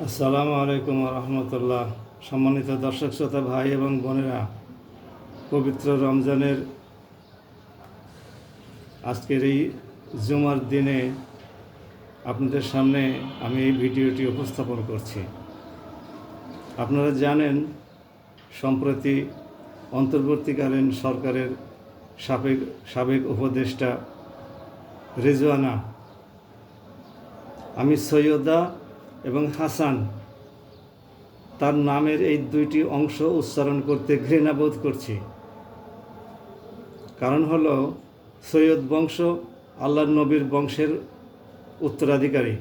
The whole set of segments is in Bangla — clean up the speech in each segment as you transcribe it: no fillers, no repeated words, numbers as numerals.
আসসালামু আলাইকুম রহমতুল্লাহ। সম্মানিত দর্শক শ্রোতা ভাই এবং বোনেরা, পবিত্র রমজানের আজকের এই জুমার দিনে আপনাদের সামনে আমি এই ভিডিওটি উপস্থাপন করছি। আপনারা জানেন, সম্প্রতি অন্তর্বর্তীকালীন সরকারের সাবেক উপদেষ্টা রিজওয়ানা আমি সৈয়দা এবং হাসান তার নামের এই দুইটি অংশ উচ্চারণ করতে ঘৃণাবোধ করছি। কারণ হলো, সৈয়দ বংশ আল্লাহর নবীর বংশের উত্তরাধিকারী,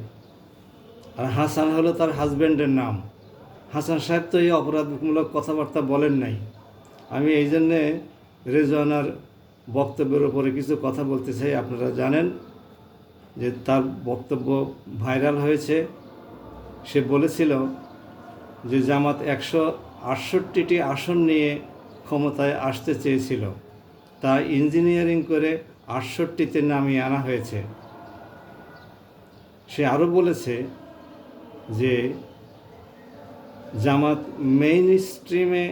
আর হাসান হলো তার হাজব্যান্ডের নাম। হাসান সাহেব তো এই অপরাধমূলক কথাবার্তা বলেন নাই। আমি এই জন্যে রেজওয়ানার বক্তব্যের উপরে কিছু কথা বলতে চাই। আপনারা জানেন যে তার বক্তব্য ভাইরাল হয়েছে। সে বলেছিল যে জামাত 168টি আসন নিয়ে ক্ষমতায় আসতে চেয়েছিল, তা ইঞ্জিনিয়ারিং করে 68তে নামিয়ে আনা হয়েছে। সে আরও বলেছে যে জামাত মেইন স্ট্রিমে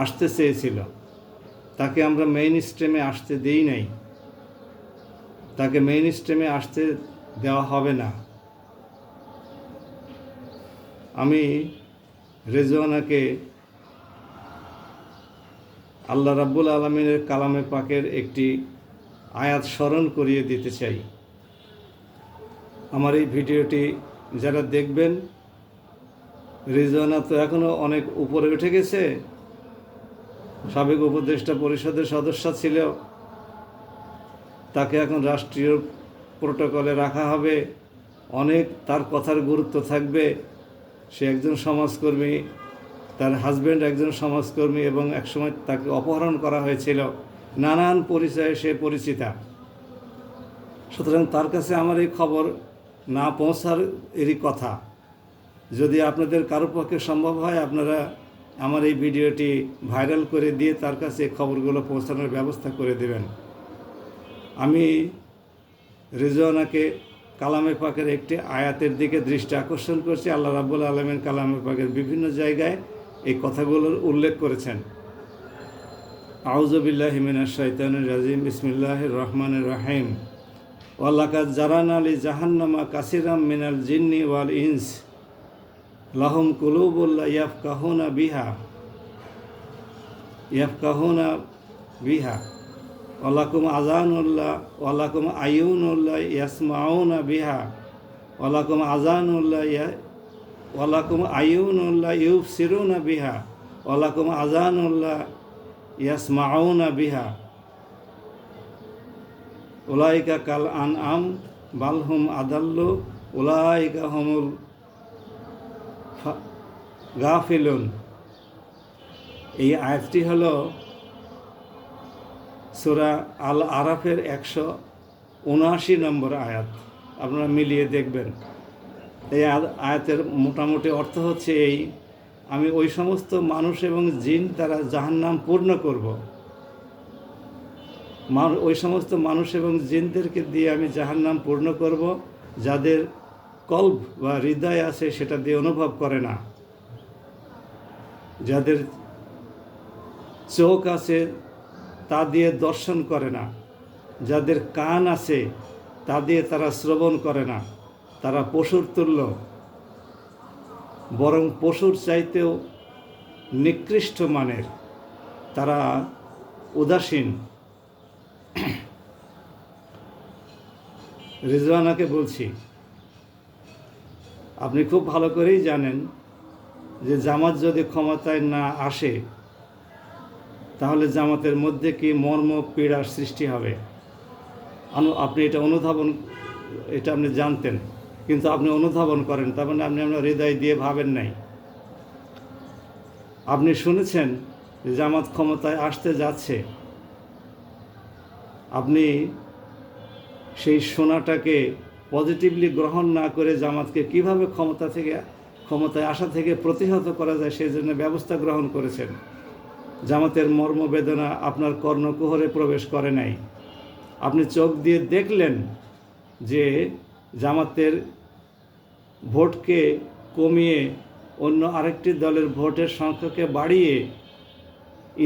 আসতে চেয়েছিল, তাকে আমরা মেইন স্ট্রিমে আসতে দেই নাই, তাকে মেইন স্ট্রিমে আসতে দেওয়া হবে না। আমি রেজওয়ানাকে আল্লাহ রাব্বুল আলামিনের কালামে পাকের একটি আয়াত স্মরণ করিয়ে দিতে চাই। আমার এই ভিডিওটি যারা দেখবেন, রিজওয়ানা তো এখনও অনেক উপরে উঠে গেছে, সাবেক উপদেষ্টা পরিষদের সদস্য ছিল, তাকে এখন রাষ্ট্রীয় প্রোটোকলে রাখা হবে, অনেক তার কথার গুরুত্ব থাকবে। সে একজন সমাজকর্মী, তার হাজব্যান্ড একজন সমাজকর্মী, এবং একসময় তাকে অপহরণ করা হয়েছিল, নানান পরিচয়ে সে পরিচিতা। সুতরাং তার কাছে আমার এই খবর না পৌঁছার এরই কথা। যদি আপনাদের কারো পক্ষে সম্ভব হয়, আপনারা আমার এই ভিডিওটি ভাইরাল করে দিয়ে তার কাছে এই খবরগুলো পৌঁছানোর ব্যবস্থা করে দেবেন। আমি রিজওয়ানাকে কালামে পাকের একটি আয়াতের দিকে দৃষ্টি আকর্ষণ করছি। আল্লাহ রাব্বুল আলামিন কালামে পাকের বিভিন্ন জায়গায় এই কথাগুলোর উল্লেখ করেছেন। আউযু বিল্লাহি মিনাশ শাইতানির রাজিম, বিসমিল্লাহির রহমানির রহিম। ওয়ালাকাদ জারানা লি জাহান্নামা কাসিরাম মিনাল জিন্নি ওয়াল ইনস লাহুম কুলুবুন লা ইয়াফকাহুনা বিহা ওয়ালাকুম আযানুল্লাহ ওয়ালাকুম আয়ুনুল্লাহ ইয়াসমাউনা বিহা ওয়ালাকুম আযানুল্লাহ ওয়ালাকুম আয়ুনুল্লাহ ইউবসিরুনা বিহা ওয়ালাকুম আযানুল্লাহ ইয়াসমাউনা বিহা উলাইকা কাল আনআম বাল হুম আদাল্লু উলাইকা হুমুল গাফিলুন। এই আয়াতটি হলো সূরা আল আরাফের 179 নম্বর আয়াত। আপনারা মিলিয়ে দেখবেন। এই আয়াতের মোটামুটি অর্থ হচ্ছে এই: আমি ওই সমস্ত মানুষ এবং জিন দ্বারা জাহান্নাম পূর্ণ করব। ওই সমস্ত মানুষ এবং জিনদেরকে দিয়ে আমি জাহান্নাম পূর্ণ করব, যাদের কল্ব বা হৃদয় আছে সেটা দিয়ে অনুভব করে না, যাদের চোখ আছে তা দিয়ে দর্শন করে না, যাদের কান আছে তা দিয়ে তারা শ্রবণ করে না, তারা পশুর তুল্য, বরং পশুর চাইতেও নিকৃষ্ট মানের, তারা উদাসীন। রিজওয়ানাকে বলছি, আপনি খুব ভালো করেই জানেন যে জামাত যদি ক্ষমতায় না আসে, তাহলে জামাতের মধ্যে কি মর্ম পীড়ার সৃষ্টি হবে। আপনি এটা আপনি জানতেন, কিন্তু আপনি অনুধাবন করেন, তার মানে আপনি আপনার হৃদয় দিয়ে ভাবেন নাই। আপনি শুনেছেন যে জামাত ক্ষমতায় আসতে যাচ্ছে, আপনি সেই শোনাটাকে পজিটিভলি গ্রহণ না করে জামাতকে কিভাবে ক্ষমতায় আসা থেকে প্রতিহত করা যায় সেই জন্য ব্যবস্থা গ্রহণ করেছেন। জামাতের মর্মবেদনা আপনার কর্ণকুহরে প্রবেশ করে নাই। আপনি চোখ দিয়ে দেখলেন যে জামাতের ভোটকে কমিয়ে অন্য আরেকটি দলের ভোটের সংখ্যাকে বাড়িয়ে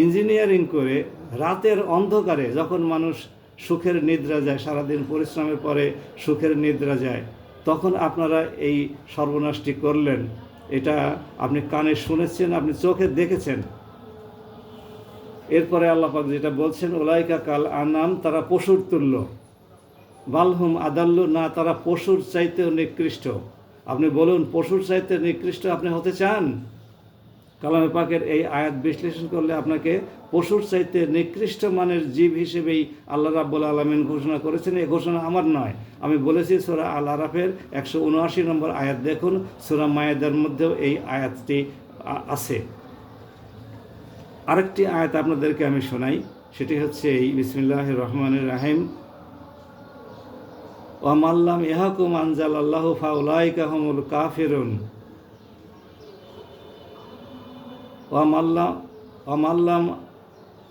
ইঞ্জিনিয়ারিং করে রাতের অন্ধকারে যখন মানুষ সুখের নিদ্রা যায়, সারাদিন পরিশ্রমের পরে সুখের নিদ্রা যায়, তখন আপনারা এই সর্বনাশটি করলেন। এটা আপনি কানে শুনেছেন, আপনি চোখে দেখেছেন। এরপরে আল্লাহ পাক যেটা বলছেন, উলাইকা কাল আনাম, তারা পশুর তুল্য, বালহুম আদাল্লু, না তারা পশুর চাইতেও নিকৃষ্ট। আপনি বলুন, পশুর চাইতে নিকৃষ্ট আপনি হতে চান? কালামে পাকের এই আয়াত বিশ্লেষণ করলে আপনাকে পশুর চাইতে নিকৃষ্ট মানের জীব হিসেবেই আল্লাহ রাব্বুল আলামিন ঘোষণা করেছেন। এই ঘোষণা আমার নয়, আমি বলেছি সূরা আল আরাফের 179 নম্বর আয়াত দেখুন, সূরা মায়েদার মধ্যেও এই আয়াতটি আছে। আরেকটি আয়াত আপনাদেরকে আমি শোনাই, সেটি হচ্ছে এই বিসমিল্লাহির রহমানির রহিম, ওয়া মাল্লাম ইয়াহকুম আনজালাল্লাহু ফাউলাইকা হুমুল কাফিরুন, ওয়া মাল্লাম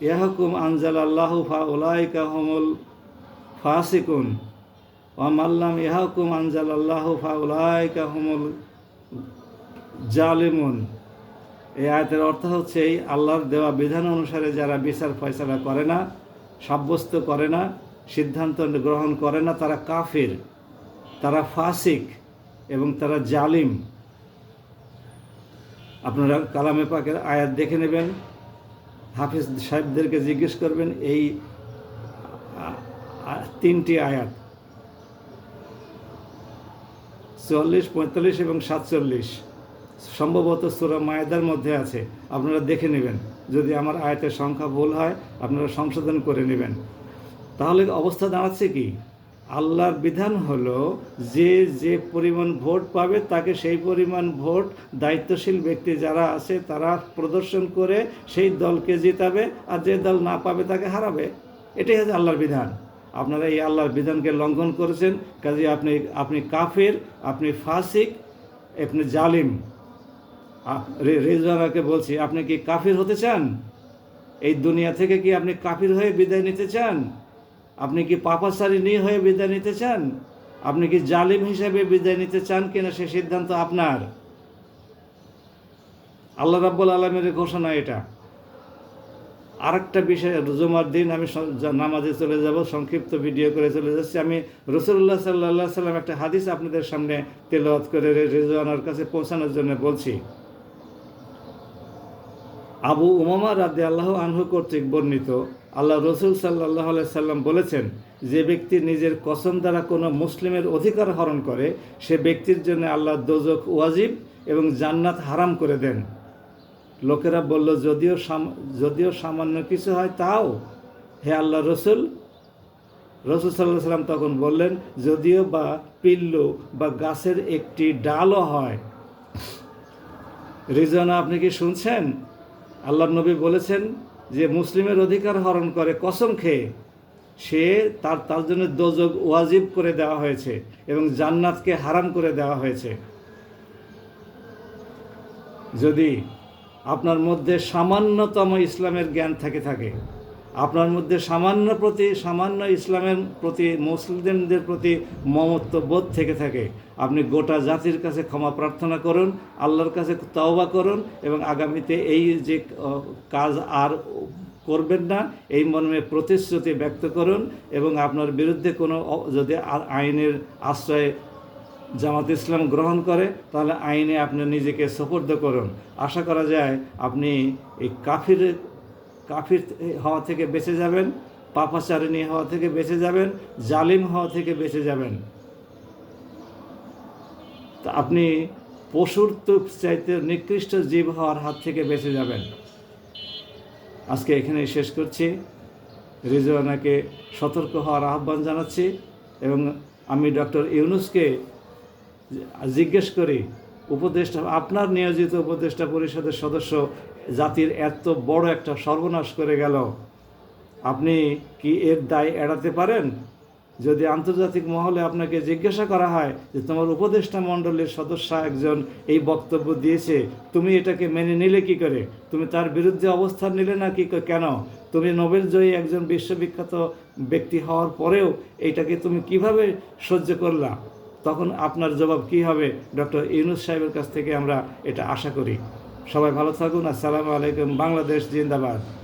ইয়াহকুম আনজালাল্লাহু ফাউলাইকা হুমুল ফাসিকুন, ওয়া মাল্লাম ইয়াহকুম আনজালাল্লাহু ফাউলাইকা হুমুল জালিমুন। এই আয়াতের অর্থ হচ্ছে, এই আল্লাহর দেওয়া বিধান অনুসারে যারা বিচার ফয়সালা করে না, সাব্যস্ত করে না, সিদ্ধান্ত গ্রহণ করে না, তারা কাফির, তারা ফাসিক এবং তারা জালিম। আপনারা কালামে পাকের আয়াত দেখে নেবেন, হাফিজ সাহেবদেরকে জিজ্ঞেস করবেন, এই 3টি আয়াত 44, 45 এবং 47 সম্ভবত সূরা মায়েদার মধ্যে আছে। আপনারা দেখে নেবেন, যদি আমার আয়াতের সংখ্যা ভুল হয় আপনারা সংশোধন করে নেবেন। তাহলে অবস্থা দাঁড়াচ্ছে কি? আল্লাহর বিধান হলো, যে যে পরিমাণ ভোট পাবে তাকে সেই পরিমাণ ভোট দায়িত্বশীল ব্যক্তি যারা আছে তারা প্রদর্শন করে সেই দলকে জিতাবে, আর যে দল না পাবে তাকে হারাবে। এটাই হচ্ছে আল্লাহর বিধান। আপনারা এই আল্লাহর বিধানকে লঙ্ঘন করেছেন, কাজে আপনি কাফির, আপনি ফাসিক, আপনি জালিম। রিজওয়ানাকে বলছি, আপনি কি কাফির হতে চান? এই দুনিয়া থেকে কি আপনি কাফির হয়ে বিদায় নিতে চান? আপনি কি পাপাচারিণী হয়ে বিদায় নিতে চান? আপনি কি জালিম হিসেবে বিদায় নিতে চান কিনা সে সিদ্ধান্ত আপনার। আল্লাহ রাব্বুল আলামিনের ঘোষণা এটা। আরেকটা বিষয়, জুমার দিন আমি নামাজে চলে যাব, সংক্ষিপ্ত ভিডিও করে চলে যাচ্ছি। আমি রাসূলুল্লাহ সাল্লাল্লাহু আলাইহি সাল্লাম একটা হাদিস আপনাদের সামনে তেলাওয়াত করে রিজওয়ানার কাছে পৌঁছানোর জন্য বলছি। আবু উমামা রাদিয়াল্লাহু আনহু কর্তৃক বর্ণিত, আল্লাহ রসুল সাল্লাল্লাহু আলাইহি সাল্লাম বলেছেন, যে ব্যক্তি নিজের কসম দ্বারা কোনো মুসলিমের অধিকার হরণ করে, সে ব্যক্তির জন্য আল্লাহ দোজখ ওয়াজিব এবং জান্নাত হারাম করে দেন। লোকেরা বলল, যদিও সামান্য কিছু হয় তাও, হে আল্লাহ রসুল? রসুল সাল্লাল্লাহু আলাইহি সাল্লাম তখন বললেন, যদিও বা পিল্লু বা গাছের একটি ডালও হয়। রিজওয়ানা, আপনি কি শুনছেন? আল্লাহর নবী বলেছেন যে মুসলিমের অধিকার হরণ করে কসম খেয়ে, সে তার জন্য দোজখ ওয়াজিব করে দেওয়া হয়েছে এবং জান্নাতকে হারাম করে দেওয়া হয়েছে। যদি আপনার মধ্যে সামান্যতম ইসলামের জ্ঞান থাকে, আপনার মধ্যে সামান্য ইসলামের প্রতি, মুসলিমদের প্রতি মমত্ববোধ থেকে থাকে, আপনি গোটা জাতির কাছে ক্ষমা প্রার্থনা করুন, আল্লাহর কাছে তওবা করুন এবং আগামীতে এই যে কাজ আর করবেন না এই মর্মে প্রতিশ্রুতি ব্যক্ত করুন। এবং আপনার বিরুদ্ধে কোনো যদি আইনের আশ্রয়ে জামাত ইসলাম গ্রহণ করে, তাহলে আইনে আপনি নিজেকে সোপর্দ করুন। আশা করা যায় আপনি এই কাফির হওয়া থেকে বেঁচে যাবেন, পাপাচারিণী হওয়া থেকে বেঁচে যাবেন, জালিম হওয়া থেকে বেঁচে যাবেন। তা আপনি পশুর তো চাইতে নিকৃষ্ট জীব হওয়ার হাত থেকে বেঁচে যাবেন। আজকে এখানেই শেষ করছি। রিজওয়ানাকে সতর্ক হওয়ার আহ্বান জানাচ্ছি এবং আমি ডক্টর ইউনূসকে জিজ্ঞেস করি, উপদেষ্টা, আপনার নিয়োজিত উপদেষ্টা পরিষদের সদস্য জাতির এত বড় একটা সর্বনাশ করে গেল, আপনি কি এর দায় এড়াতে পারেন? যদি আন্তর্জাতিক মহলে আপনাকে জিজ্ঞাসা করা হয় যে তোমার উপদেষ্টা মণ্ডলীর সদস্য একজন এই বক্তব্য দিয়েছে, তুমি এটাকে মেনে নিলে কি করে? তুমি তার বিরুদ্ধে অবস্থান নিলে না কি কেন? তুমি নোবেল জয়ী একজন বিশ্ববিখ্যাত ব্যক্তি হওয়ার পরেও এইটাকে তুমি কিভাবে সহ্য করলা? তখন আপনার জবাব কী হবে? ডক্টর ইউনূস সাহেবের কাছ থেকে আমরা এটা আশা করি। সবাই ভালো থাকুন। আসসালামু আলাইকুম। বাংলাদেশ জিন্দাবাদ।